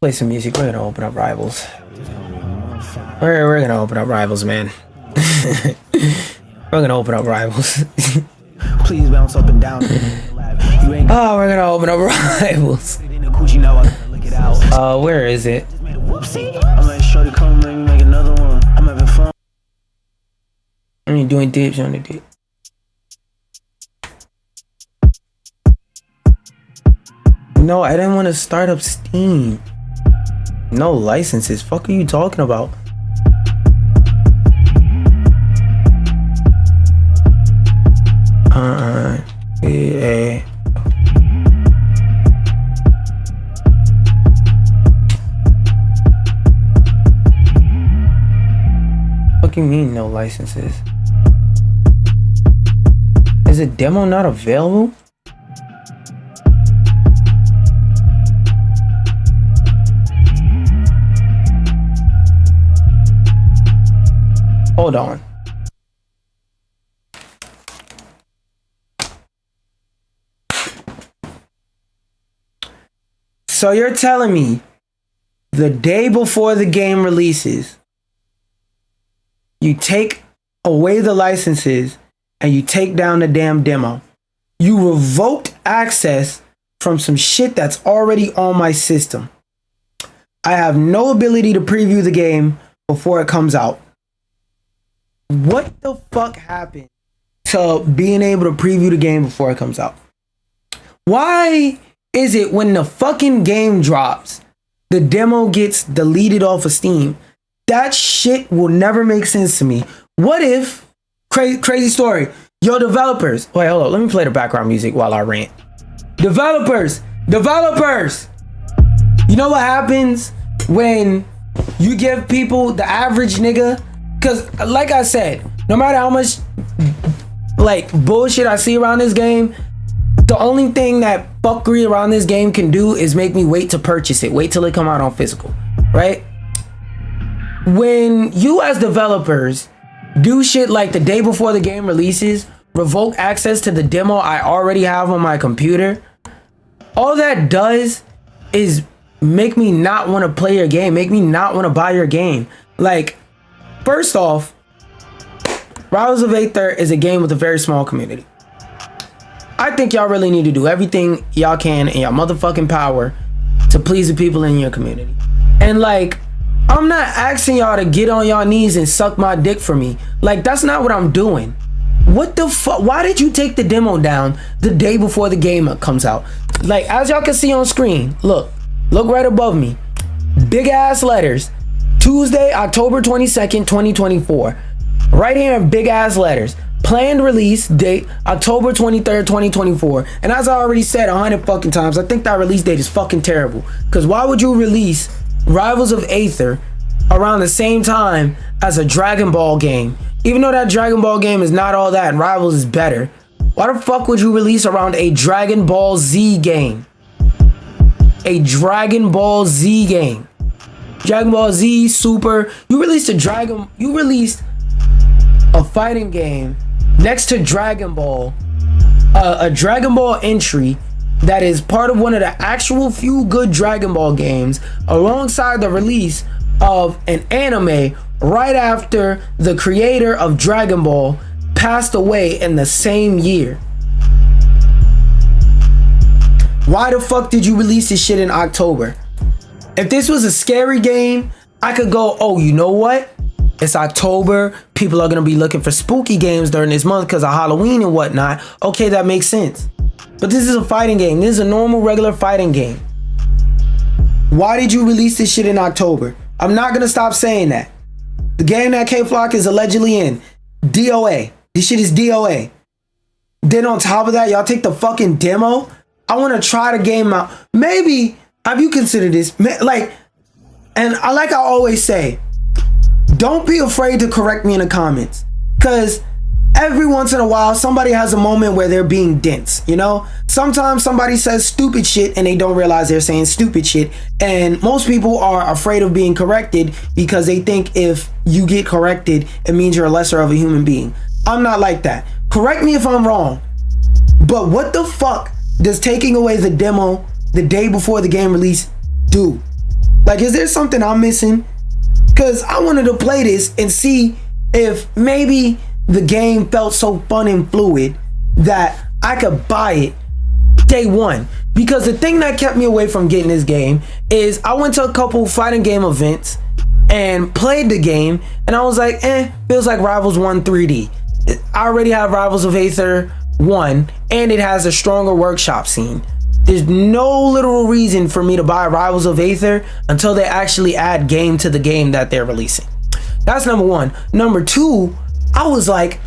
Play some music. We're gonna open up Rivals. We're gonna open up Rivals, man. We're gonna open up Rivals. Please bounce up and down. Oh, we're gonna open up Rivals. Where is it? I'm like, shorty, come make another one. I'm having fun. I'm doing dips on the dip. No, I didn't want to start up Steam. No licenses. Fuck are you talking about? Yeah. What do you mean no licenses? Is a demo not available? Hold on. So you're telling me the day before the game releases, you take away the licenses and you take down the damn demo. You revoked access from some shit that's already on my system. I have no ability to preview the game before it comes out. What the fuck happened to being able to preview the game before it comes out? Why is it when the fucking game drops, the demo gets deleted off of Steam? That shit will never make sense to me. What if, crazy story, yo developers, wait, hold on, let me play the background music while I rant. Developers, you know what happens when you give people, the average nigga, because like I said, no matter how much like bullshit I see around this game, the only thing that fuckery around this game can do is make me wait to purchase it. Wait till it come out on physical, right? When you as developers do shit like the day before the game releases, revoke access to the demo I already have on my computer, all that does is make me not want to play your game, make me not want to buy your game. Like, first off, Rivals of Aether is a game with a very small community. I think y'all really need to do everything y'all can in your motherfucking power to please the people in your community. And like, I'm not asking y'all to get on y'all knees and suck my dick for me. Like, that's not what I'm doing. What the fuck? Why did you take the demo down the day before the game comes out? Like, as y'all can see on screen, look right above me. Big ass letters. Tuesday, October 22nd, 2024. Right here in big ass letters. Planned release date, October 23rd, 2024. And as I already said 100 fucking times, I think that release date is fucking terrible. Because why would you release Rivals of Aether around the same time as a Dragon Ball game? Even though that Dragon Ball game is not all that and Rivals is better, why the fuck would you release around a Dragon Ball Z game? A Dragon Ball Z game. Dragon Ball Z, Super. You released a fighting game next to Dragon Ball, a Dragon Ball entry that is part of one of the actual few good Dragon Ball games, alongside the release of an anime right after the creator of Dragon Ball passed away in the same year. Why the fuck did you release this shit in October? If this was a scary game, I could go, oh, you know what? It's October. People are going to be looking for spooky games during this month because of Halloween and whatnot. Okay, that makes sense. But this is a fighting game. This is a normal, regular fighting game. Why did you release this shit in October? I'm not going to stop saying that. The game that K-Flock is allegedly in, DOA. This shit is DOA. Then on top of that, y'all take the fucking demo. I want to try the game out. Maybe, have you considered this? Like, and I always say, don't be afraid to correct me in the comments, because every once in a while somebody has a moment where they're being dense, you know? Sometimes somebody says stupid shit and they don't realize they're saying stupid shit, and most people are afraid of being corrected because they think if you get corrected it means you're a lesser of a human being. I'm not like that. Correct me if I'm wrong, but what the fuck does taking away the demo the day before the game release do? Like, is there something I'm missing? Because I wanted to play this and see if maybe the game felt so fun and fluid that I could buy it day one. Because the thing that kept me away from getting this game is I went to a couple fighting game events and played the game, and I was like, feels like Rivals 1 3D. I already have Rivals of Aether 1, and it has a stronger workshop scene. There's no literal reason for me to buy Rivals of Aether until they actually add game to the game that they're releasing. That's number one. Number two, I was like,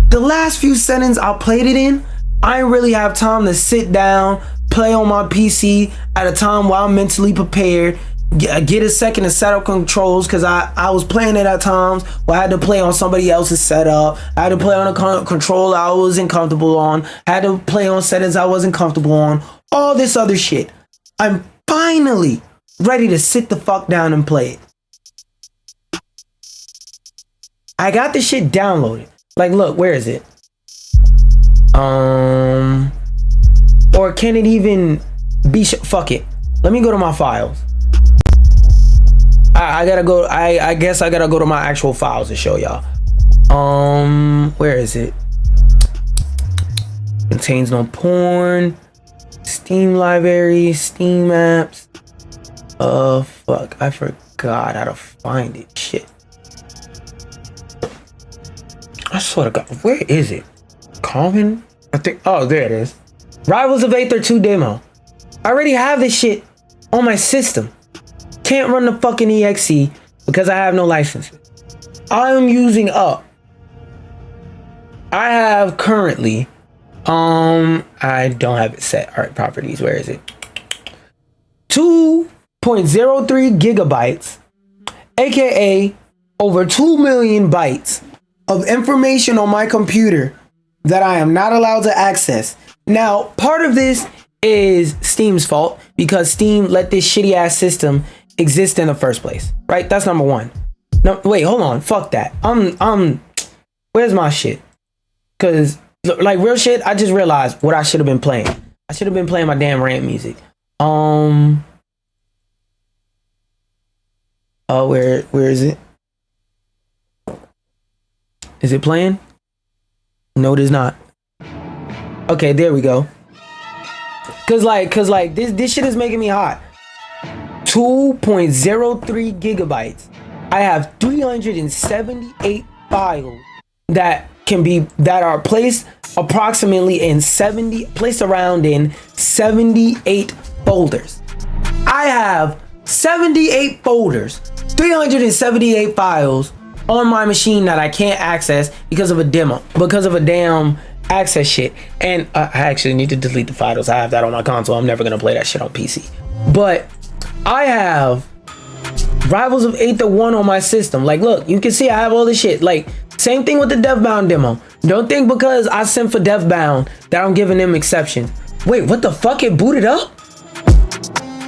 the last few settings I played it in, I didn't really have time to sit down, play on my PC at a time while I'm mentally prepared, get a second to set up controls, because I was playing it at times where I had to play on somebody else's setup. I had to play on a controller I wasn't comfortable on. I had to play on settings I wasn't comfortable on. All this other shit. I'm finally ready to sit the fuck down and play it. I got this shit downloaded. Like, look, where is it? Or can it even be fuck it. Let me go to my files. I gotta go. I guess I gotta go to my actual files to show y'all. Where is it? Contains no porn. Steam library, Steam apps. Fuck, I forgot how to find it. Shit. I swear to God, where is it? Common? I think, oh, there it is. Rivals of Aether 2 demo. I already have this shit on my system. Can't run the fucking exe because I have no licenses. I am using up. I have currently, I don't have it set. All right, properties, where is it? 2.03 gigabytes, aka over 2 million bytes of information on my computer that I am not allowed to access. Now, part of this is Steam's fault because Steam let this shitty ass system exist in the first place, right? That's number one. No, wait, hold on. Fuck that. Where's my shit? Cause like real shit, I just realized what I should have been playing. I should have been playing my damn rant music. Oh, where is it? Is it playing? No, it is not. Okay, there we go. Cause like this shit is making me hot. 2.03 gigabytes. I have 378 files that are placed around in 78 folders. I have 78 folders, 378 files on my machine that I can't access because of a damn access shit. And I actually need to delete the files. I have that on my console. I'm never gonna play that shit on PC. But I have Rivals of Aether 1 on my system. Like, look, you can see I have all this shit. Like, same thing with the Deathbound demo. Don't think because I sent for Deathbound that I'm giving them exceptions. Wait, what the fuck? It booted up?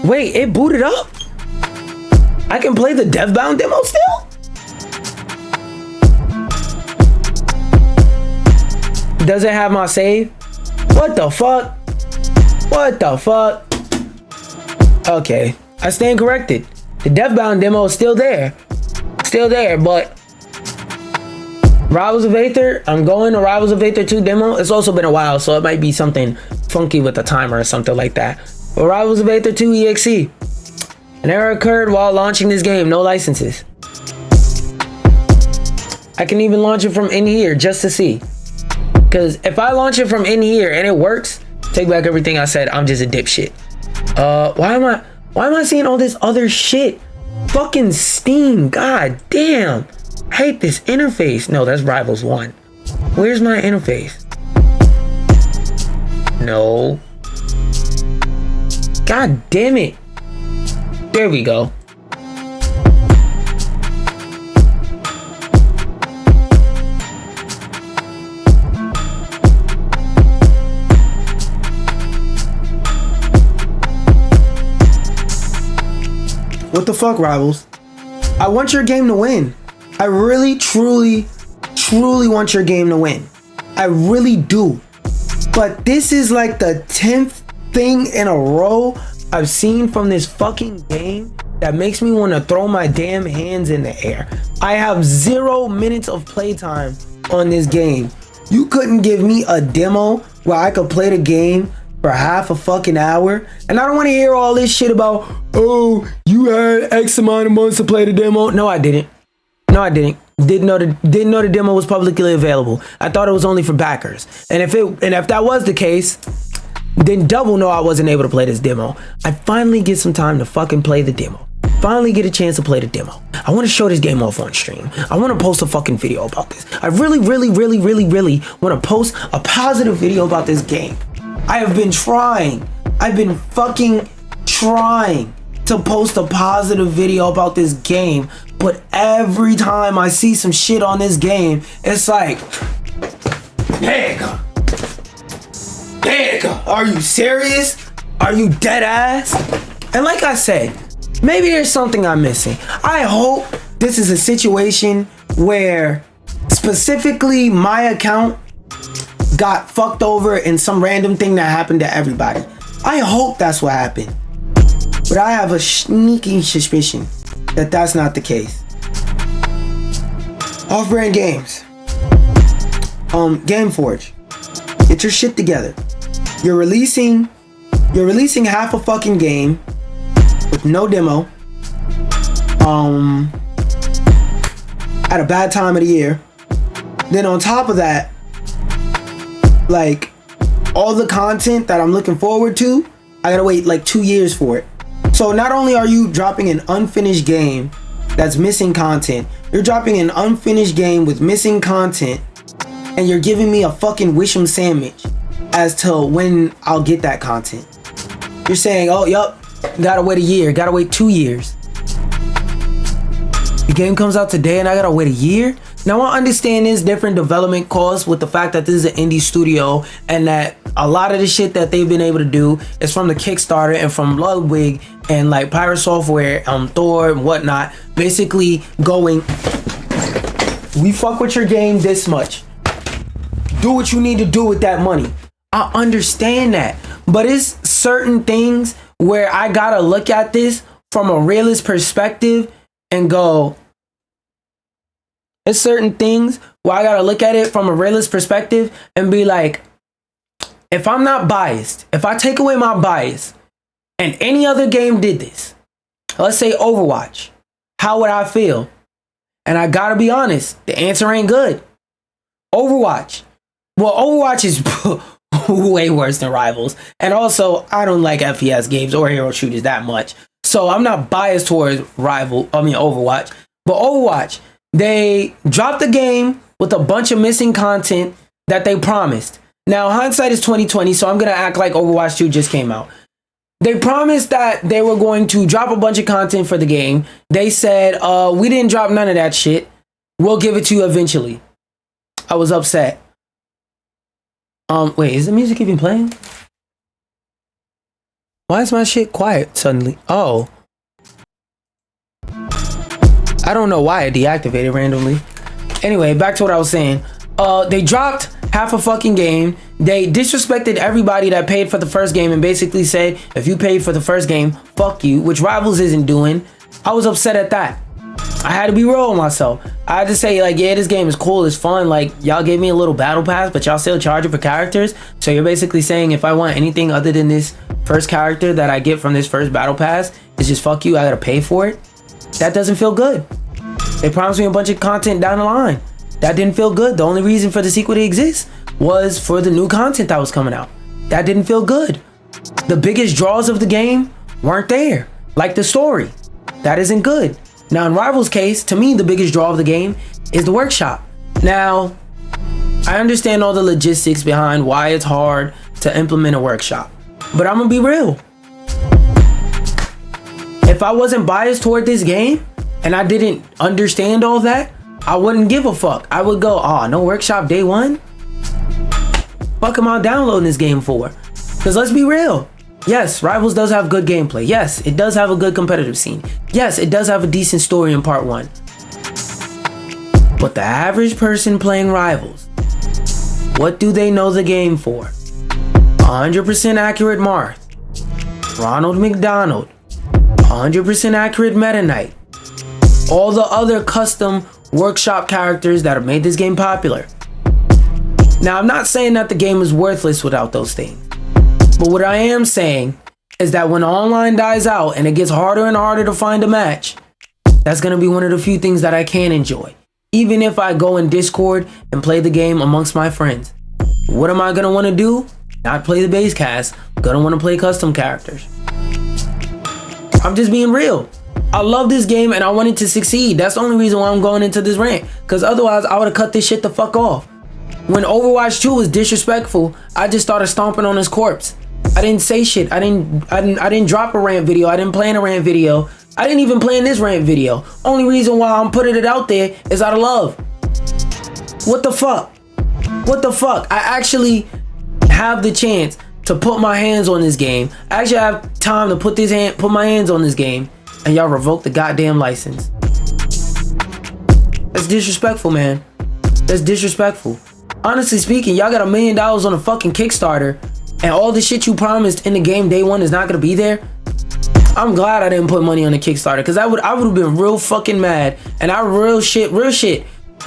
Wait, it booted up? I can play the Deathbound demo still? Does it have my save? What the fuck? What the fuck? Okay, I stand corrected. The Deathbound demo is still there. But Rivals of Aether, I'm going to Rivals of Aether 2 demo. It's also been a while, so it might be something funky with the timer or something like that. But Rivals of Aether 2 EXE. An error occurred while launching this game, no licenses. I can even launch it from in here just to see. Because if I launch it from in here and it works, take back everything I said, I'm just a dipshit. Why am I seeing all this other shit? Fucking Steam, god damn. I hate this interface. No, that's Rivals 1. Where's my interface? No. God damn it. There we go. What the fuck, Rivals? I want your game to win. I really, truly want your game to win. I really do. But this is like the 10th thing in a row I've seen from this fucking game that makes me want to throw my damn hands in the air. I have 0 minutes of playtime on this game. You couldn't give me a demo where I could play the game for half a fucking hour? And I don't want to hear all this shit about, oh, you had X amount of months to play the demo. No, I didn't. No, I didn't. Didn't know the demo was publicly available. I thought it was only for backers. And if that was the case, then double no, I wasn't able to play this demo. I finally get some time to fucking play the demo. Finally get a chance to play the demo. I want to show this game off on stream. I want to post a fucking video about this. I really want to post a positive video about this game. I have been trying. I've been fucking trying to post a positive video about this game, but every time I see some shit on this game, it's like, nigga, are you serious? Are you dead ass? And like I said, maybe there's something I'm missing. I hope this is a situation where specifically my account got fucked over in some random thing that happened to everybody. I hope that's what happened. But I have a sneaking suspicion that that's not the case. Off-brand games. Gameforge. Get your shit together. You're releasing half a fucking game with no demo. At a bad time of the year. Then on top of that, like, all the content that I'm looking forward to, I gotta wait like 2 years for it. So not only are you dropping an unfinished game that's missing content, you're dropping an unfinished game with missing content, and you're giving me a fucking Wish'em sandwich as to when I'll get that content. You're saying, oh, yup, gotta wait a year, gotta wait 2 years. The game comes out today and I gotta wait a year? Now I understand there's different development costs with the fact that this is an indie studio and that a lot of the shit that they've been able to do is from the Kickstarter and from Ludwig and like Pirate Software, Thor and whatnot, basically going, we fuck with your game this much. Do what you need to do with that money. I understand that, but it's certain things where I gotta look at this from a realist perspective and go, it's certain things where I gotta look at it from a realist perspective and be like, if I'm not biased, if I take away my bias and any other game did this, let's say Overwatch, how would I feel? And I gotta be honest, the answer ain't good. Overwatch is way worse than Rivals. And also, I don't like FPS games or hero shooters that much. So I'm not biased towards Overwatch. But Overwatch, they dropped the game with a bunch of missing content that they promised. Now, hindsight is 2020, so I'm going to act like Overwatch 2 just came out. They promised that they were going to drop a bunch of content for the game. They said, we didn't drop none of that shit. We'll give it to you eventually. I was upset. Wait, is the music even playing? Why is my shit quiet suddenly? Oh. I don't know why it deactivated randomly. Anyway, back to what I was saying. They dropped half a fucking game. They disrespected everybody that paid for the first game and basically said, if you paid for the first game, fuck you, which Rivals isn't doing. I was upset at that. I had to be real with myself. I had to say, like, yeah, this game is cool, it's fun. Like, y'all gave me a little battle pass, but y'all still charge it for characters. So you're basically saying if I want anything other than this first character that I get from this first battle pass, it's just fuck you, I gotta pay for it. That doesn't feel good. They promised me a bunch of content down the line. That didn't feel good. The only reason for the sequel to exist was for the new content that was coming out. That didn't feel good. The biggest draws of the game weren't there, like the story. That isn't good. Now in Rivals' case, to me, the biggest draw of the game is the workshop. Now, I understand all the logistics behind why it's hard to implement a workshop, but I'm gonna be real. If I wasn't biased toward this game and I didn't understand all that, I wouldn't give a fuck. I would go, oh, no workshop day one? Fuck am I downloading this game for? Because let's be real. Yes, Rivals does have good gameplay. Yes, it does have a good competitive scene. Yes, it does have a decent story in part one. But the average person playing Rivals, what do they know the game for? 100% accurate Marth, Ronald McDonald, 100% accurate Meta Knight, all the other custom workshop characters that have made this game popular. Now, I'm not saying that the game is worthless without those things, but what I am saying is that when online dies out and it gets harder and harder to find a match, that's going to be one of the few things that I can enjoy. Even if I go in Discord and play the game amongst my friends, what am I going to want to do? Not play the base cast. I'm going to want to play custom characters. I'm just being real. I love this game and I want it to succeed. That's the only reason why I'm going into this rant. Because otherwise I would have cut this shit the fuck off. When Overwatch 2 was disrespectful, I just started stomping on his corpse. I didn't say shit. I didn't drop a rant video. I didn't play in a rant video. I didn't even play in this rant video. Only reason why I'm putting it out there is out of love. What the fuck? What the fuck? I actually have the chance to put my hands on this game. I actually have time to put my hands on this game, and y'all revoke the goddamn license. That's disrespectful, man. That's disrespectful. Honestly speaking, y'all got $1 million on a fucking Kickstarter, and all the shit you promised in the game day one is not gonna be there. I'm glad I didn't put money on the Kickstarter, because I would have been real fucking mad. And real shit.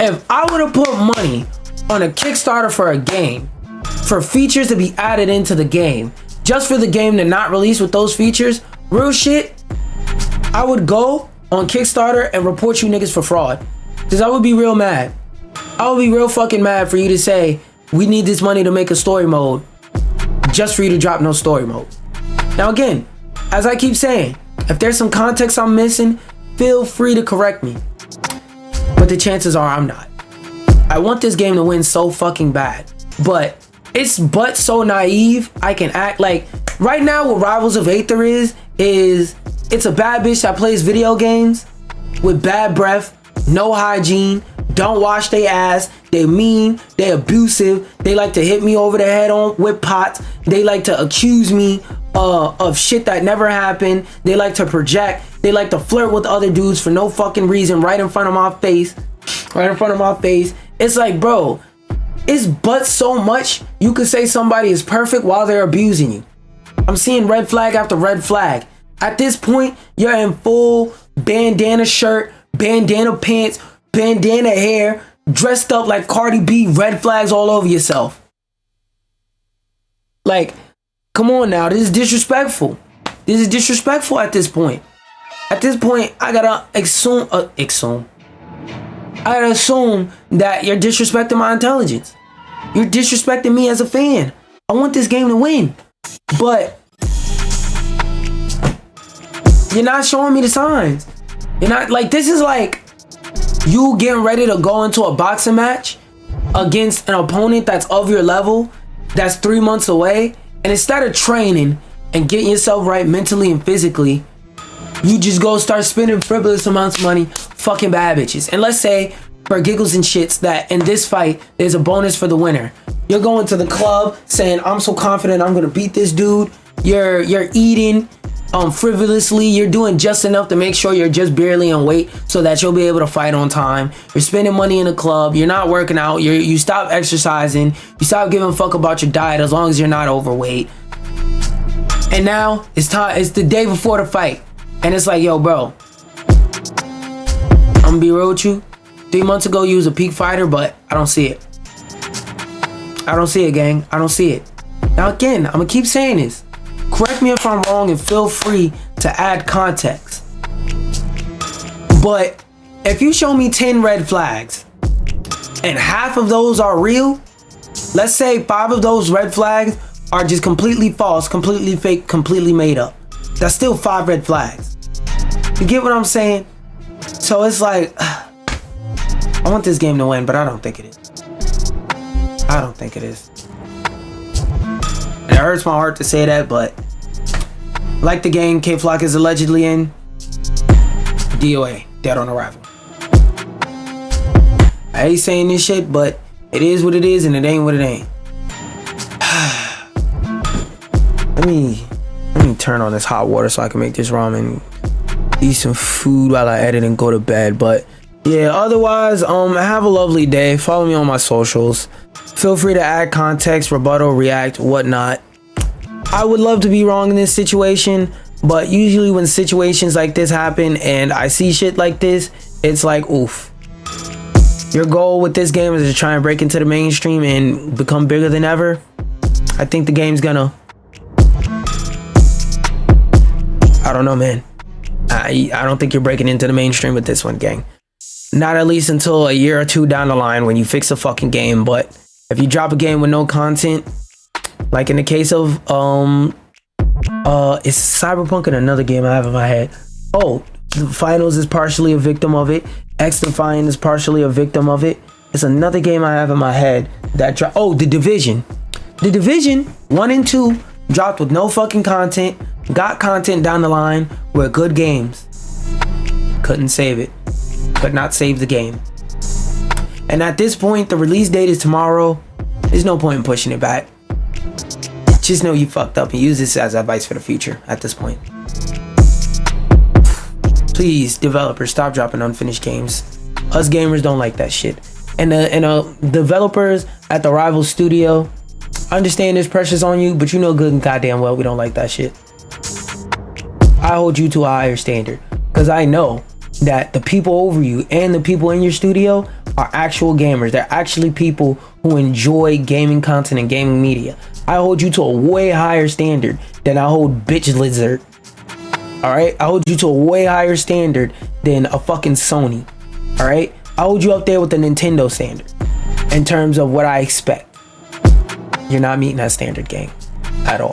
If I would have put money on a Kickstarter for a game, for features to be added into the game, just for the game to not release with those features, real shit, I would go on Kickstarter and report you niggas for fraud. Because I would be real mad. I would be real fucking mad for you to say, we need this money to make a story mode, just for you to drop no story mode. Now again, as I keep saying, if there's some context I'm missing, feel free to correct me. But the chances are I'm not. I want this game to win so fucking bad. But it's so naive, I can act like, right now what Rivals of Aether is it's a bad bitch that plays video games with bad breath, no hygiene, don't wash their ass, they mean, they abusive, they like to hit me over the head with pots, they like to accuse me of shit that never happened, they like to project, they like to flirt with other dudes for no fucking reason right in front of my face. It's like, bro, it's so much you could say somebody is perfect while they're abusing you. I'm seeing red flag after red flag. At this point, you're in full bandana shirt, bandana pants, bandana hair, dressed up like Cardi B, red flags all over yourself. Like, come on now, this is disrespectful. This is disrespectful at this point. At this point, I gotta assume that you're disrespecting my intelligence. You're disrespecting me as a fan. I want this game to win, but you're not showing me the signs. You're not, like, this is like you getting ready to go into a boxing match against an opponent that's of your level, that's 3 months away, and instead of training and getting yourself right mentally and physically, you just go start spending frivolous amounts of money fucking bad bitches. And let's say, for giggles and shits, that in this fight there's a bonus for the winner. You're going to the club saying, I'm so confident I'm gonna beat this dude. You're eating frivolously, you're doing just enough to make sure you're just barely in weight so that you'll be able to fight on time. You're spending money in the club, you're not working out, you stop exercising, you stop giving a fuck about your diet as long as you're not overweight. And now it's the day before the fight, and it's like, yo bro, I'm gonna be real with you, 3 months ago you was a peak fighter, but I don't see it. I don't see it, gang. I don't see it. Now again, I'm gonna keep saying this. Correct me if I'm wrong and feel free to add context. But if you show me 10 red flags and half of those are real, let's say 5 of those red flags are just completely false, completely fake, completely made up. That's still 5 red flags. You get what I'm saying? So it's like, I want this game to win, but I don't think it is. I don't think it is. And it hurts my heart to say that, but like the game K-Flock is allegedly in, DOA, dead on arrival. I hate saying this shit, but it is what it is and it ain't what it ain't. Let me turn on this hot water so I can make this ramen, eat some food while I edit and go to bed. But yeah, otherwise, have a lovely day. Follow me on my socials. Feel free to add context, rebuttal, react, whatnot. I would love to be wrong in this situation, But usually when situations like this happen and I see shit like this, it's like, oof. Your goal with this game is to try and break into the mainstream and become bigger than ever. I think the game's gonna... I don't know, man. I don't think you're breaking into the mainstream with this one, gang. Not at least until a year or two down the line when you fix a fucking game. But if you drop a game with no content, like in the case of it's Cyberpunk and another game I have in my head. Oh, the Finals is partially a victim of it. X-Defiant is partially a victim of it. It's another game I have in my head that The Division. The Division 1 and 2 dropped with no fucking content. Got content down the line. Were good games. Couldn't save it. Could not save the game. And at this point, the release date is tomorrow. There's no point in pushing it back. Just know you fucked up and use this as advice for the future at this point. Please, developers, stop dropping unfinished games. Us gamers don't like that shit. And the developers at the rival studio, I understand there's pressures on you, but you know good and goddamn well we don't like that shit. I hold you to a higher standard because I know that the people over you and the people in your studio are actual gamers. They're actually people who enjoy gaming content and gaming media. I hold you to a way higher standard than I hold Bitch Lizard. Alright? I hold you to a way higher standard than a fucking Sony. Alright? I hold you up there with the Nintendo standard in terms of what I expect. You're not meeting that standard, gang, at all.